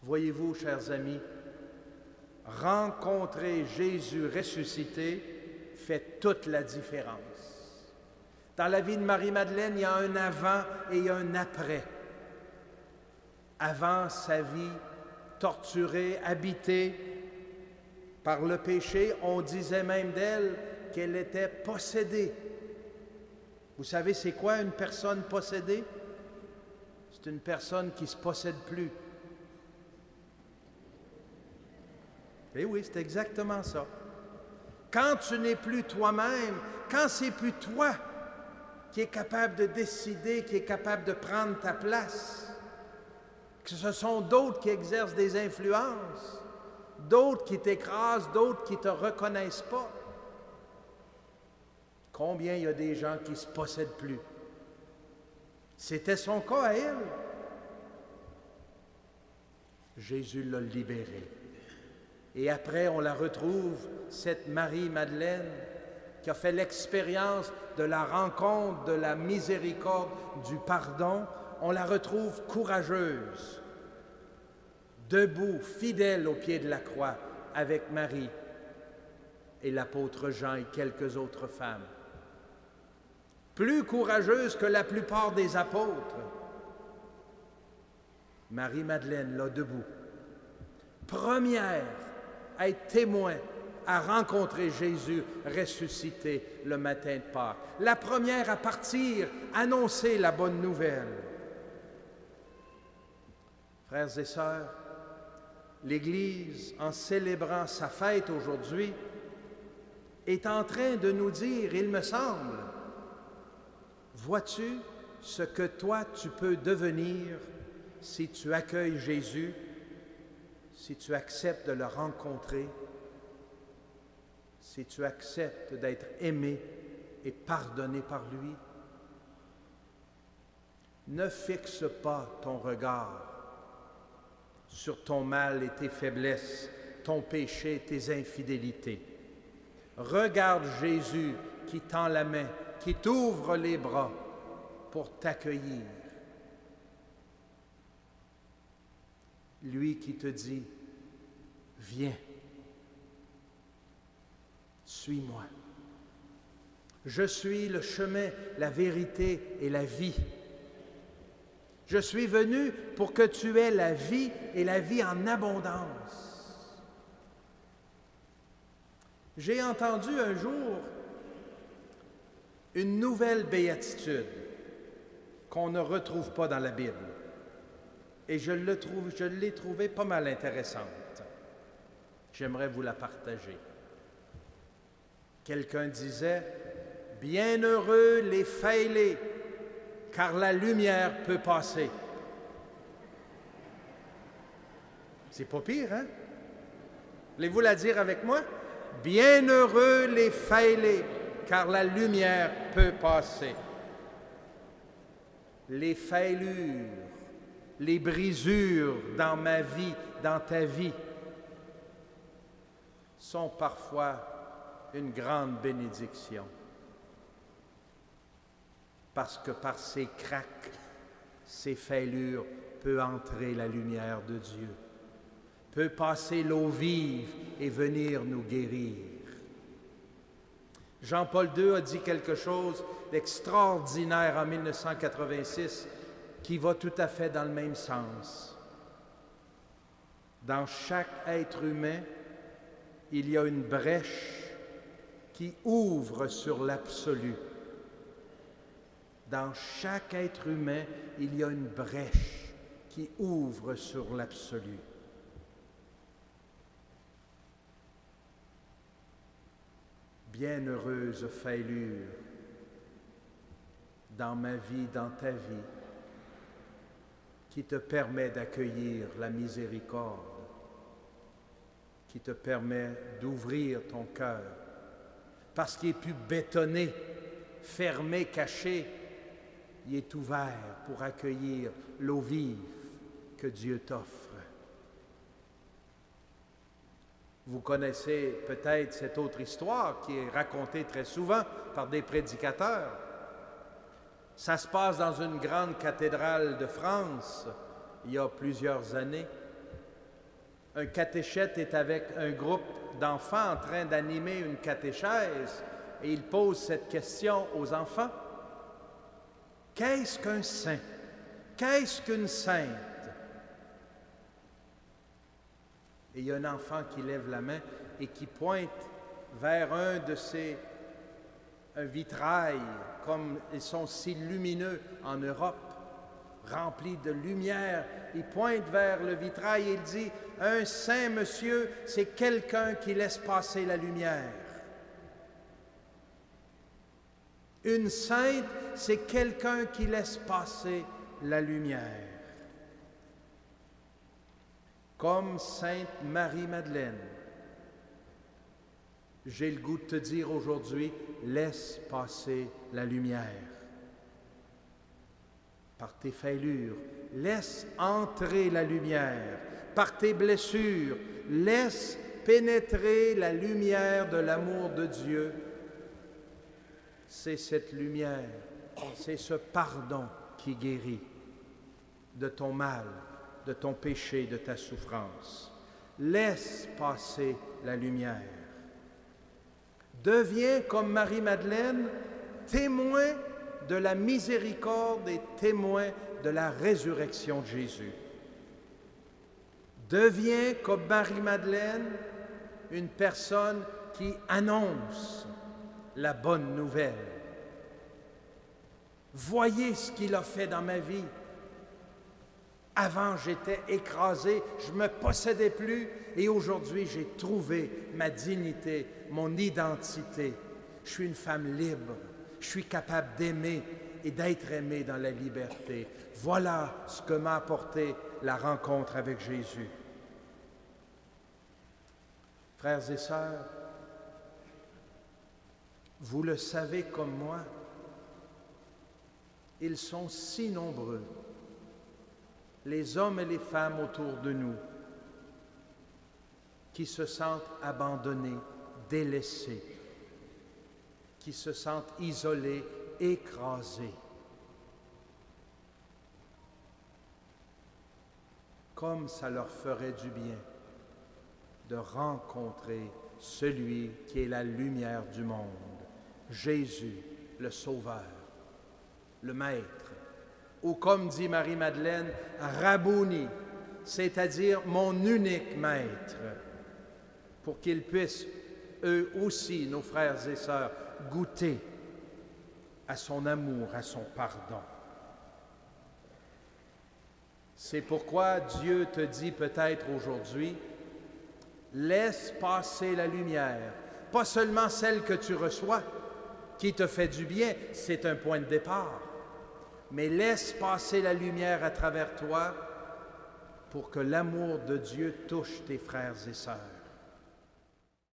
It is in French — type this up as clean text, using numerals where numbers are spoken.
Voyez-vous, chers amis, rencontrer Jésus ressuscité fait toute la différence. Dans la vie de Marie-Madeleine, il y a un avant et un après. Avant sa vie torturée, habitée par le péché, on disait même d'elle qu'elle était possédée. Vous savez, c'est quoi une personne possédée? C'est une personne qui ne se possède plus. Eh oui, c'est exactement ça. Quand tu n'es plus toi-même, quand c'est plus toi qui es capable de décider, qui est capable de prendre ta place, que ce sont d'autres qui exercent des influences, d'autres qui t'écrasent, d'autres qui ne te reconnaissent pas. Combien il y a des gens qui ne se possèdent plus? C'était son cas à elle. Jésus l'a libérée. Et après, on la retrouve, cette Marie-Madeleine, qui a fait l'expérience de la rencontre, de la miséricorde, du pardon. On la retrouve courageuse, debout, fidèle au pied de la croix, avec Marie et l'apôtre Jean et quelques autres femmes. Plus courageuse que la plupart des apôtres. Marie-Madeleine, là, debout. Première à être témoin, à rencontrer Jésus ressuscité le matin de Pâques. La première à partir, annoncer la bonne nouvelle. Frères et sœurs, l'Église, en célébrant sa fête aujourd'hui, est en train de nous dire, il me semble, vois-tu ce que toi tu peux devenir si tu accueilles Jésus, si tu acceptes de le rencontrer, si tu acceptes d'être aimé et pardonné par lui? Ne fixe pas ton regard sur ton mal et tes faiblesses, ton péché et tes infidélités. Regarde Jésus qui tend la main, qui t'ouvre les bras pour t'accueillir. Lui qui te dit, viens, suis-moi. Je suis le chemin, la vérité et la vie. Je suis venu pour que tu aies la vie et la vie en abondance. J'ai entendu un jour une nouvelle béatitude qu'on ne retrouve pas dans la Bible. Et je l'ai trouvée pas mal intéressante. J'aimerais vous la partager. Quelqu'un disait, « Bienheureux les fêlés, car la lumière peut passer. » C'est pas pire, hein? Voulez-vous la dire avec moi? « Bienheureux les fêlés, car la lumière peut passer. » Les fêlures, les brisures dans ma vie, dans ta vie, sont parfois une grande bénédiction. Parce que par ces craques, ces fêlures, peut entrer la lumière de Dieu, peut passer l'eau vive et venir nous guérir. Jean-Paul II a dit quelque chose d'extraordinaire en 1986 qui va tout à fait dans le même sens. Dans chaque être humain, il y a une brèche qui ouvre sur l'absolu. Dans chaque être humain, il y a une brèche qui ouvre sur l'absolu. Bienheureuse fêlure dans ma vie, dans ta vie, qui te permet d'accueillir la miséricorde, qui te permet d'ouvrir ton cœur, parce qu'il est plus bétonné, fermé, caché, il est ouvert pour accueillir l'eau vive que Dieu t'offre. Vous connaissez peut-être cette autre histoire qui est racontée très souvent par des prédicateurs. Ça se passe dans une grande cathédrale de France, il y a plusieurs années. Un catéchète est avec un groupe d'enfants en train d'animer une catéchèse et il pose cette question aux enfants. Qu'est-ce qu'un saint? Qu'est-ce qu'une sainte? Et il y a un enfant qui lève la main et qui pointe vers un vitrail, comme ils sont si lumineux en Europe, remplis de lumière. Il pointe vers le vitrail et il dit, « Un saint, monsieur, c'est quelqu'un qui laisse passer la lumière. Une sainte, c'est quelqu'un qui laisse passer la lumière. » Comme Sainte Marie-Madeleine, j'ai le goût de te dire aujourd'hui, laisse passer la lumière. Par tes fêlures, laisse entrer la lumière. Par tes blessures, laisse pénétrer la lumière de l'amour de Dieu. C'est cette lumière, c'est ce pardon qui guérit de ton mal, de ton péché, de ta souffrance. Laisse passer la lumière. Deviens comme Marie-Madeleine, témoin de la miséricorde et témoin de la résurrection de Jésus. Deviens comme Marie-Madeleine, une personne qui annonce la bonne nouvelle. Voyez ce qu'il a fait dans ma vie. Avant, j'étais écrasé, je ne me possédais plus et aujourd'hui, j'ai trouvé ma dignité, mon identité. Je suis une femme libre, je suis capable d'aimer et d'être aimé dans la liberté. Voilà ce que m'a apporté la rencontre avec Jésus. Frères et sœurs, vous le savez comme moi, ils sont si nombreux, les hommes et les femmes autour de nous, qui se sentent abandonnés, délaissés, qui se sentent isolés, écrasés. Comme ça leur ferait du bien de rencontrer celui qui est la lumière du monde, Jésus, le Sauveur, le Maître, ou comme dit Marie-Madeleine, Rabouni, c'est-à-dire mon unique Maître, pour qu'ils puissent, eux aussi, nos frères et sœurs, goûter à son amour, à son pardon. C'est pourquoi Dieu te dit peut-être aujourd'hui, laisse passer la lumière, pas seulement celle que tu reçois, qui te fait du bien, c'est un point de départ, mais laisse passer la lumière à travers toi pour que l'amour de Dieu touche tes frères et sœurs.